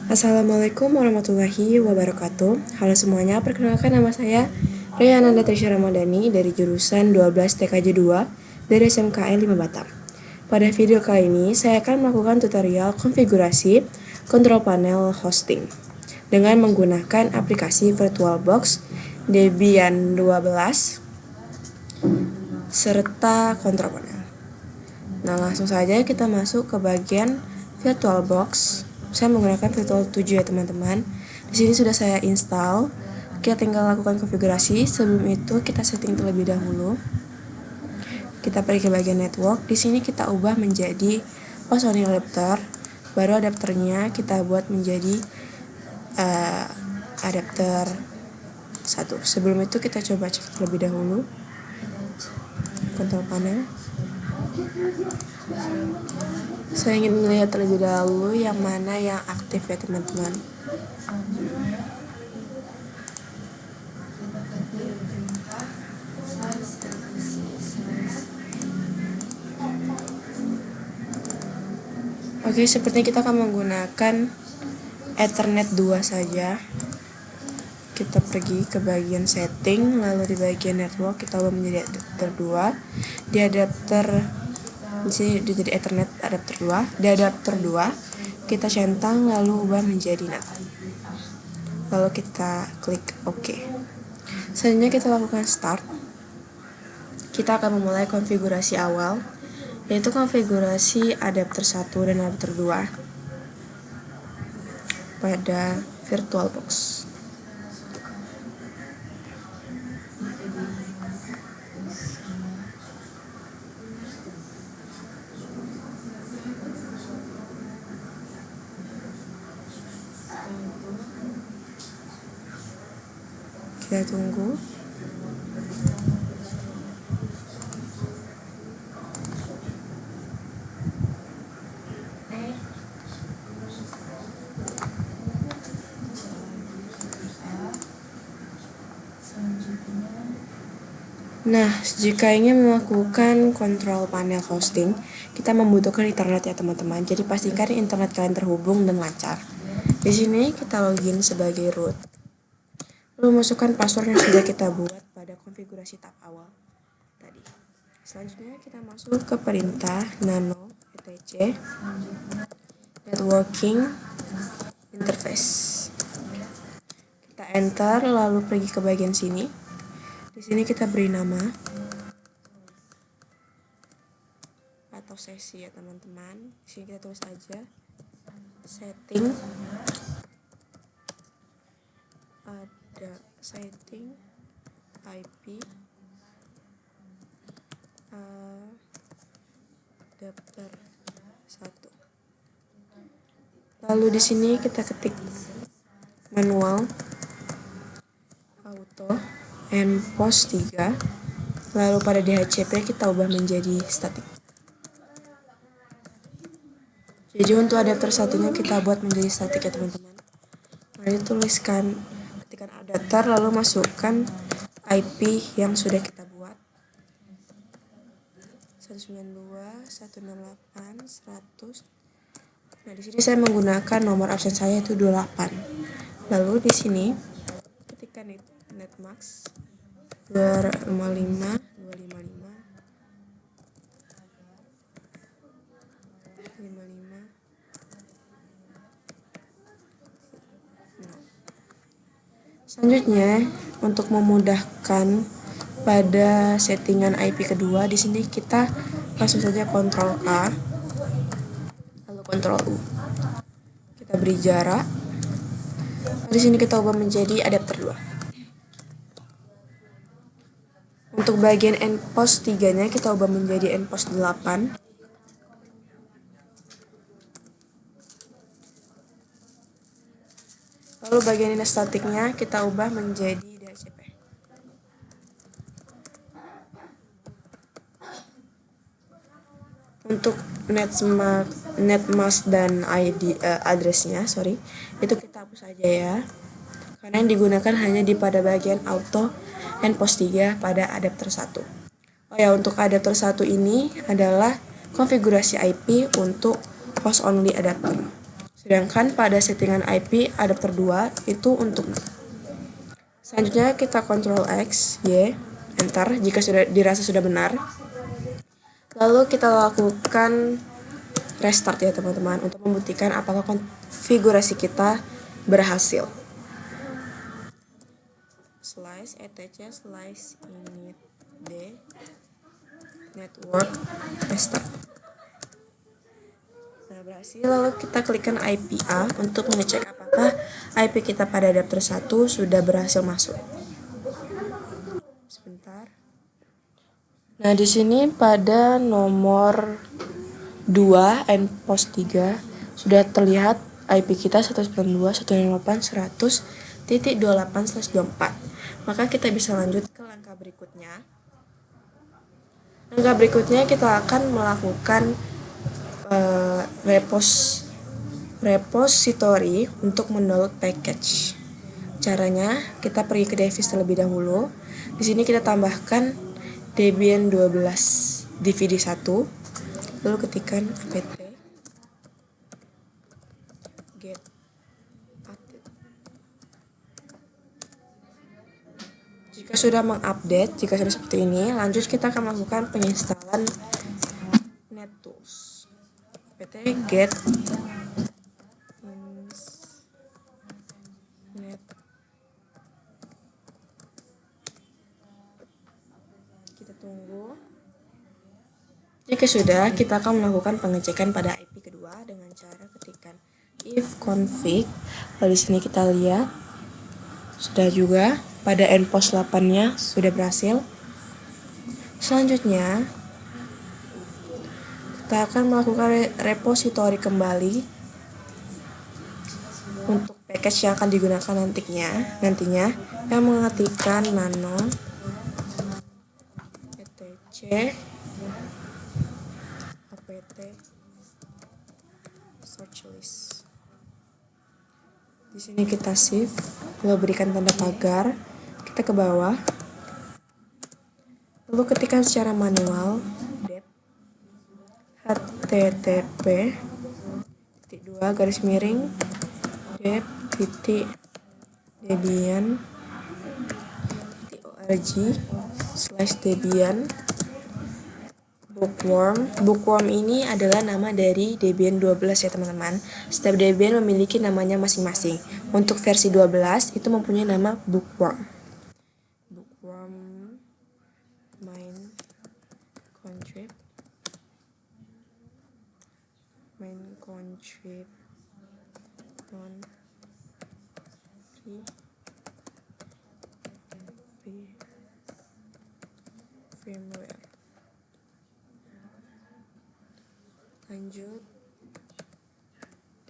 Assalamualaikum warahmatullahi wabarakatuh. Halo semuanya, perkenalkan nama saya Rea Ananda Trisha Ramadhani dari jurusan 12 TKJ 2 dari SMKN 5 Batam. Pada video kali ini, saya akan melakukan tutorial konfigurasi kontrol panel hosting dengan menggunakan aplikasi VirtualBox Debian 12 serta kontrol panel. Nah, langsung saja kita masuk ke bagian VirtualBox. Saya menggunakan Virtual 7 ya teman-teman. Di sini sudah saya install. Kita tinggal lakukan konfigurasi. Sebelum itu kita setting terlebih dahulu. Kita pergi ke bagian network. Di sini kita ubah menjadi host only adapter. Baru adapternya kita buat menjadi adapter 1. Sebelum itu kita coba cek terlebih dahulu kontrol panel. Saya ingin melihat terlebih dahulu yang mana yang aktif ya teman-teman. Oke, sepertinya kita akan menggunakan Ethernet 2 saja. Kita pergi ke bagian setting, lalu di bagian network kita ubah menjadi adapter 2. Di adapter sini jadi Ethernet adapter 2. Di adapter 2 kita centang lalu ubah menjadi NAT. Lalu kita klik OK. Selanjutnya kita lakukan start. Kita akan memulai konfigurasi awal, yaitu konfigurasi adapter 1 dan adapter 2 pada VirtualBox. Kita tunggu. Nah, jika ingin melakukan kontrol panel hosting, kita membutuhkan internet ya teman-teman. Jadi pastikan internet kalian terhubung dan lancar. Di sini kita login sebagai root. Lalu masukkan password yang sudah kita buat pada konfigurasi tab awal tadi. Selanjutnya kita masuk ke perintah nano etc networking interface. Kita enter lalu pergi ke bagian sini. Di sini kita beri nama atau sesi ya teman-teman. Di sini kita tulis aja setting, ada setting IP adapter 1. Lalu di sini kita ketik manual auto npos 3. Lalu pada DHCP kita ubah menjadi static. Jadi untuk adapter satunya kita buat menjadi static ya teman-teman. Lalu tuliskan, ketikkan adapter lalu masukkan IP yang sudah kita buat 192.168.100. Nah, di sini saya menggunakan nomor absen saya itu 28. Lalu di sini ketikkan netmax 255 Selanjutnya, untuk memudahkan pada settingan IP kedua, di sini kita langsung saja Ctrl A, lalu Ctrl U. Kita beri jarak. Di sini kita ubah menjadi adapter 2. Untuk bagian npos 3-nya kita ubah menjadi npos 8. Lalu bagian ini statiknya kita ubah menjadi DHCP. Untuk netmask dan ID addressnya, itu kita hapus saja ya. Karena yang digunakan hanya pada bagian auto npos 3 pada adapter 1. Oh ya, untuk adapter 1 ini adalah konfigurasi IP untuk host only adapter. Sedangkan pada settingan IP adapter 2 itu untuk selanjutnya kita Ctrl X, Y, enter jika sudah dirasa sudah benar. Lalu kita lakukan restart ya teman-teman untuk membuktikan apakah konfigurasi kita berhasil. Slice etc slice init d network restart. Nah, berhasil. Lalu kita klikkan IP A untuk mengecek apakah IP kita pada adapter 1 sudah berhasil masuk. Sebentar. Nah, di sini pada nomor 2 and post 3 sudah terlihat IP kita 192.168.100.28/24. Maka kita bisa lanjut ke langkah berikutnya. Langkah berikutnya kita akan melakukan repository untuk mendownload package. Caranya kita pergi ke device terlebih dahulu. Di sini kita tambahkan Debian 12 DVD1. Lalu ketikkan apt get update. Jika sudah mengupdate, jika sudah seperti ini, lanjut kita akan melakukan penginstalan NetTools. Apt get net. Kita tunggu. Jika sudah, kita akan melakukan pengecekan pada IP kedua dengan cara ketikkan if config. Lalu di sini kita lihat sudah juga pada endpost 8-nya sudah berhasil. Selanjutnya kita akan melakukan repository kembali untuk package yang akan digunakan nantinya yang mengetikkan nano etc apt search list. Di sini kita save, lalu berikan tanda pagar, kita ke bawah, lalu ketikkan secara manual dep http dep_debian.org/debian bookworm ini adalah nama dari Debian 12 ya teman-teman. Setiap Debian memiliki namanya masing-masing. Untuk versi 12 itu mempunyai nama bookworm main contrib non free firmware. Lanjut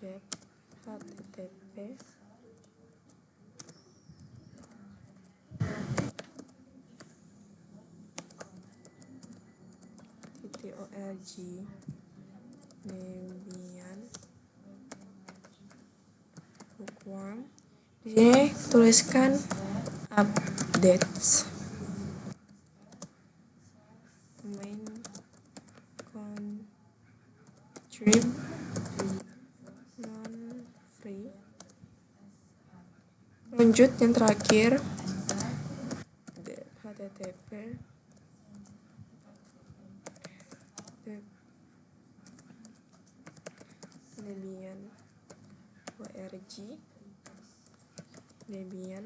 dep http .org Debian bookworm. Di sini tuliskan updates main contrib non free. Lanjut yang terakhir http debian.org Debian.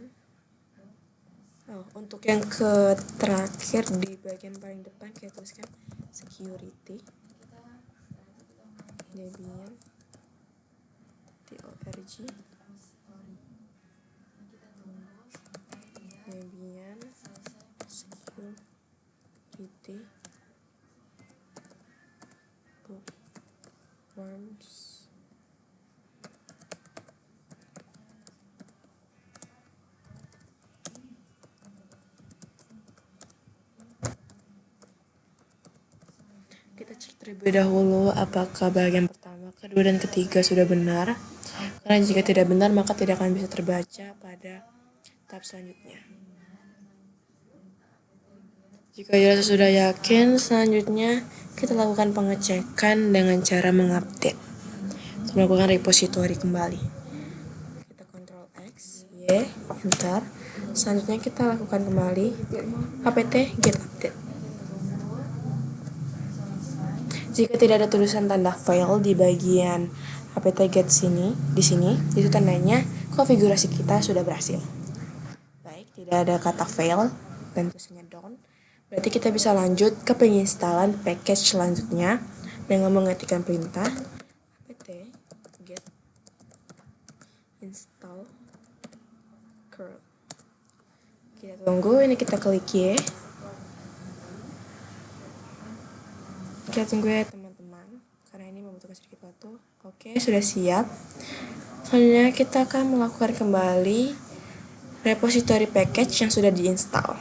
Untuk yang terakhir di bagian paling depan kita tuliskan security debian.org Debian security bookworms. Kita cek terlebih dahulu apakah bagian pertama, kedua, dan ketiga sudah benar. Karena jika tidak benar, maka tidak akan bisa terbaca pada tahap selanjutnya. Jika dirasa sudah yakin, selanjutnya kita lakukan pengecekan dengan cara mengupdate. melakukan repository kembali. Kita Ctrl X, Y, enter. Selanjutnya kita lakukan kembali apt get update. Jika tidak ada tulisan tanda fail di bagian apt get di sini, itu tandanya konfigurasi kita sudah berhasil. Baik, tidak ada kata fail dan tulisannya down. Berarti kita bisa lanjut ke penginstalan package selanjutnya dengan mengetikkan perintah apt get install curl. Kita tunggu, ini kita klik Y. Kita tunggu ya teman-teman, karena ini membutuhkan sedikit waktu. Oke, sudah siap. Selanjutnya kita akan melakukan kembali repository package yang sudah diinstal.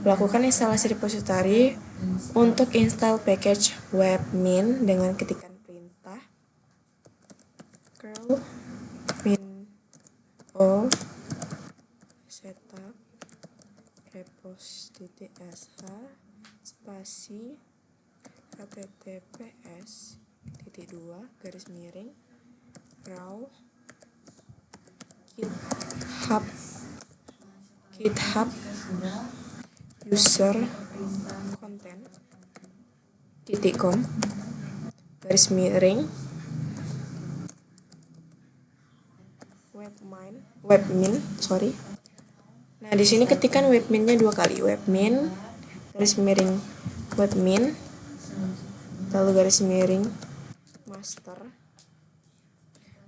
Lakukan instalasi repository untuk install package webmin dengan ketikan perintah curl min o setup repos.sh spasi https://raw github user content.com webmin. Nah, di sini ketikkan webminnya 2 kali, webmin lalu master.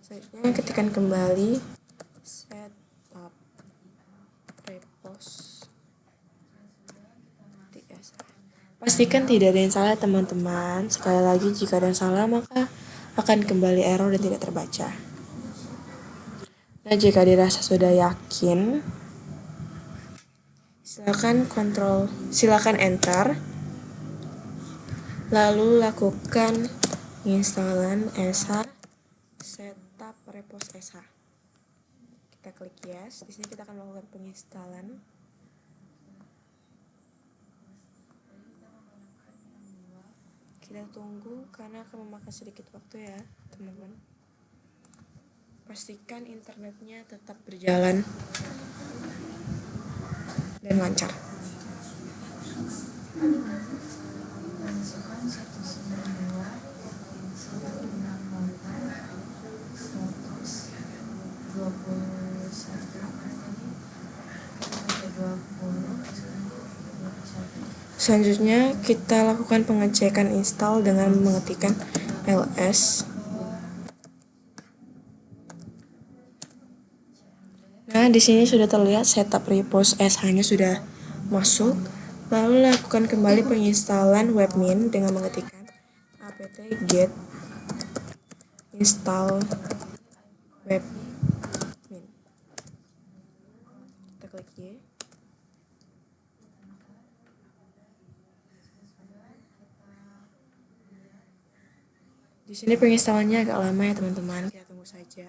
Selanjutnya ketikkan kembali setup repos.sh. Pastikan tidak ada yang salah teman-teman. Sekali lagi, jika ada yang salah maka akan kembali error dan tidak terbaca. Nah, jika dirasa sudah yakin, silakan enter. Lalu lakukan penginstalan sh setup repos.sh. Kita klik yes. Di sini kita akan melakukan penginstalan. Kita tunggu karena akan memakan sedikit waktu ya, teman-teman. Pastikan internetnya tetap berjalan dan lancar. Selanjutnya kita lakukan pengecekan install dengan mengetikkan ls. Nah, di sini sudah terlihat setup repos.sh-nya sudah masuk. Lalu lakukan kembali penginstalan webmin dengan mengetikkan apt get install webmin. Kita klik Y. Di sini penginstalannya agak lama ya teman-teman, kita tunggu saja.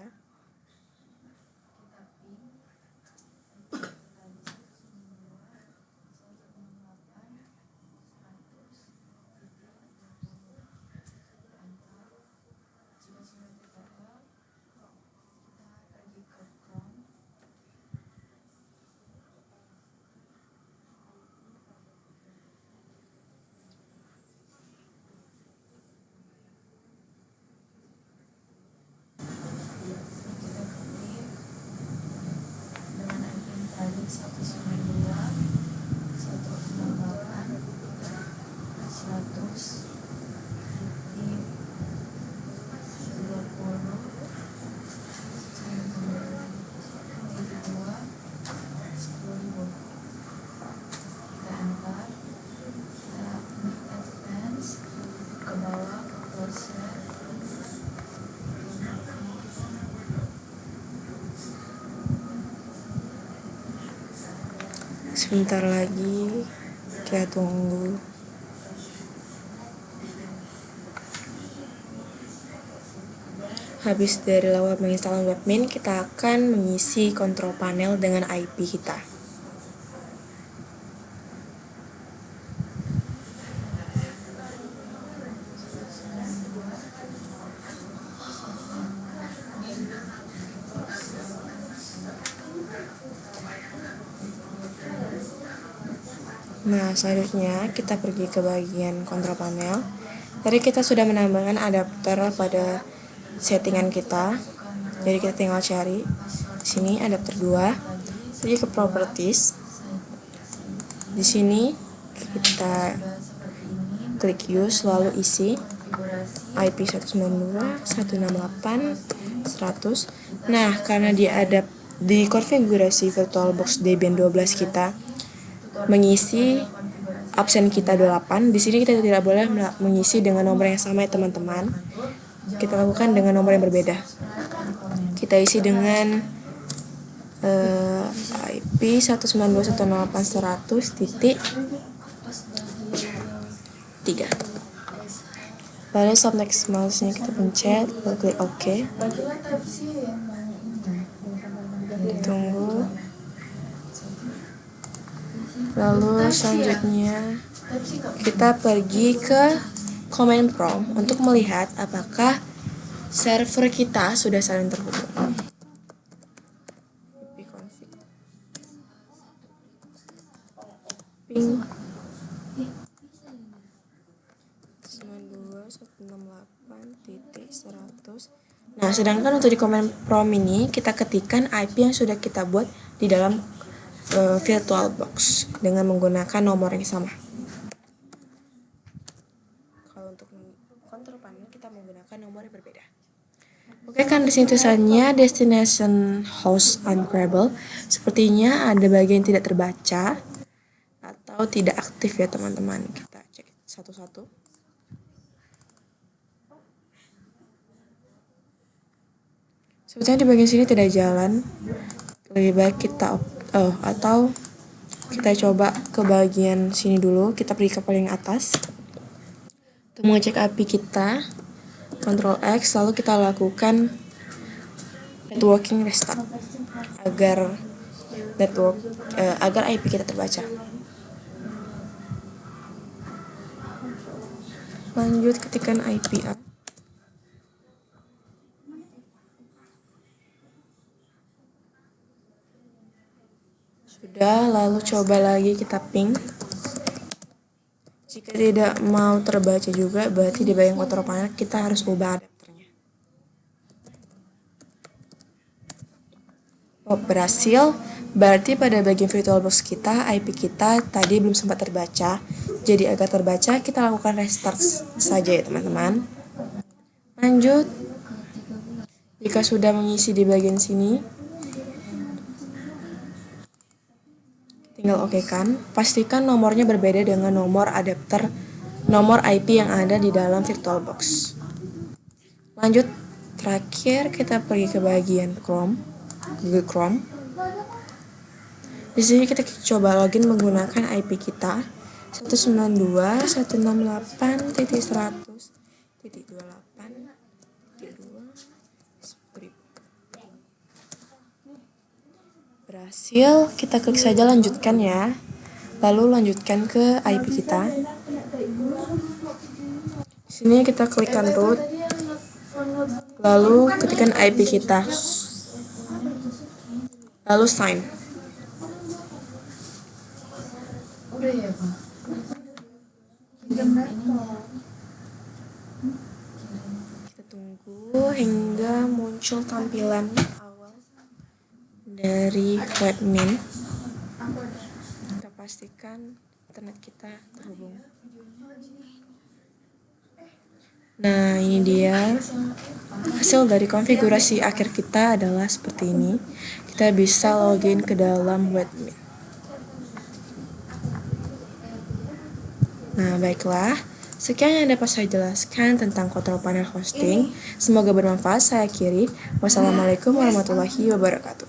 Sebentar lagi, kita tunggu. Habis dari lawan menginstal webmin, kita akan mengisi kontrol panel dengan IP kita. Nah, selanjutnya kita pergi ke bagian kontrol panel. Tadi kita sudah menambahkan adapter pada settingan kita. Jadi kita tinggal cari di sini adapter 2. Pergi ke properties. Di sini kita klik use lalu isi IP 192.168.100. Nah, karena dia ada di konfigurasi VirtualBox Debian 12 kita mengisi absen kita 28, di sini kita tidak boleh mengisi dengan nomor yang sama ya teman-teman. Kita lakukan dengan nomor yang berbeda. Kita isi dengan IP 192.168.100.3. Lalu subnext mouse-nya kita pencet, lalu klik OK. Tunggu. Lalu selanjutnya kita pergi ke command prompt untuk melihat apakah server kita sudah saling terhubung. Ping 92.168.100. Nah, sedangkan untuk di command prompt ini kita ketikkan IP yang sudah kita buat di dalam VirtualBox dengan menggunakan nomor yang sama. Kalau untuk kontrol panel kita menggunakan nomor yang berbeda. Oke, kan di sini tulisannya destination host uncredible. Sepertinya ada bagian tidak terbaca atau tidak aktif ya teman-teman. Kita cek satu-satu. Sebetulnya di bagian sini tidak jalan. Lebih baik kita atau kita coba ke bagian sini dulu. Kita pergi ke paling atas untuk mengecek IP kita. Ctrl X, lalu kita lakukan networking restart agar IP kita terbaca. Lanjut ketikkan IP A. Sudah, lalu coba lagi kita ping. Jika tidak mau terbaca juga, berarti di bagian kontrol panel kita harus ubah adapternya. Oh, berhasil. Berarti pada bagian VirtualBox kita, IP kita tadi belum sempat terbaca. Jadi agar terbaca, kita lakukan restart saja ya teman-teman. Lanjut. Jika sudah mengisi di bagian sini, tinggal oke kan. Pastikan nomornya berbeda dengan nomor adapter nomor IP yang ada di dalam VirtualBox. Lanjut, terakhir kita pergi ke bagian Google Chrome. Di sini kita coba login menggunakan IP kita 192.168.100.2. Berhasil, kita klik saja lanjutkan ya. Lalu lanjutkan ke IP kita. Di sini kita klikkan root. Lalu ketikkan IP kita. Lalu sign. Udah ya, Pak. Kita tunggu hingga muncul tampilan dari webmin. Kita pastikan internet kita terhubung. Nah, ini dia hasil dari konfigurasi akhir kita adalah seperti ini. Kita bisa login ke dalam webmin. Nah, baiklah. Sekian yang dapat saya jelaskan tentang kontrol panel hosting. Semoga bermanfaat. Saya akhiri. Wassalamualaikum warahmatullahi wabarakatuh.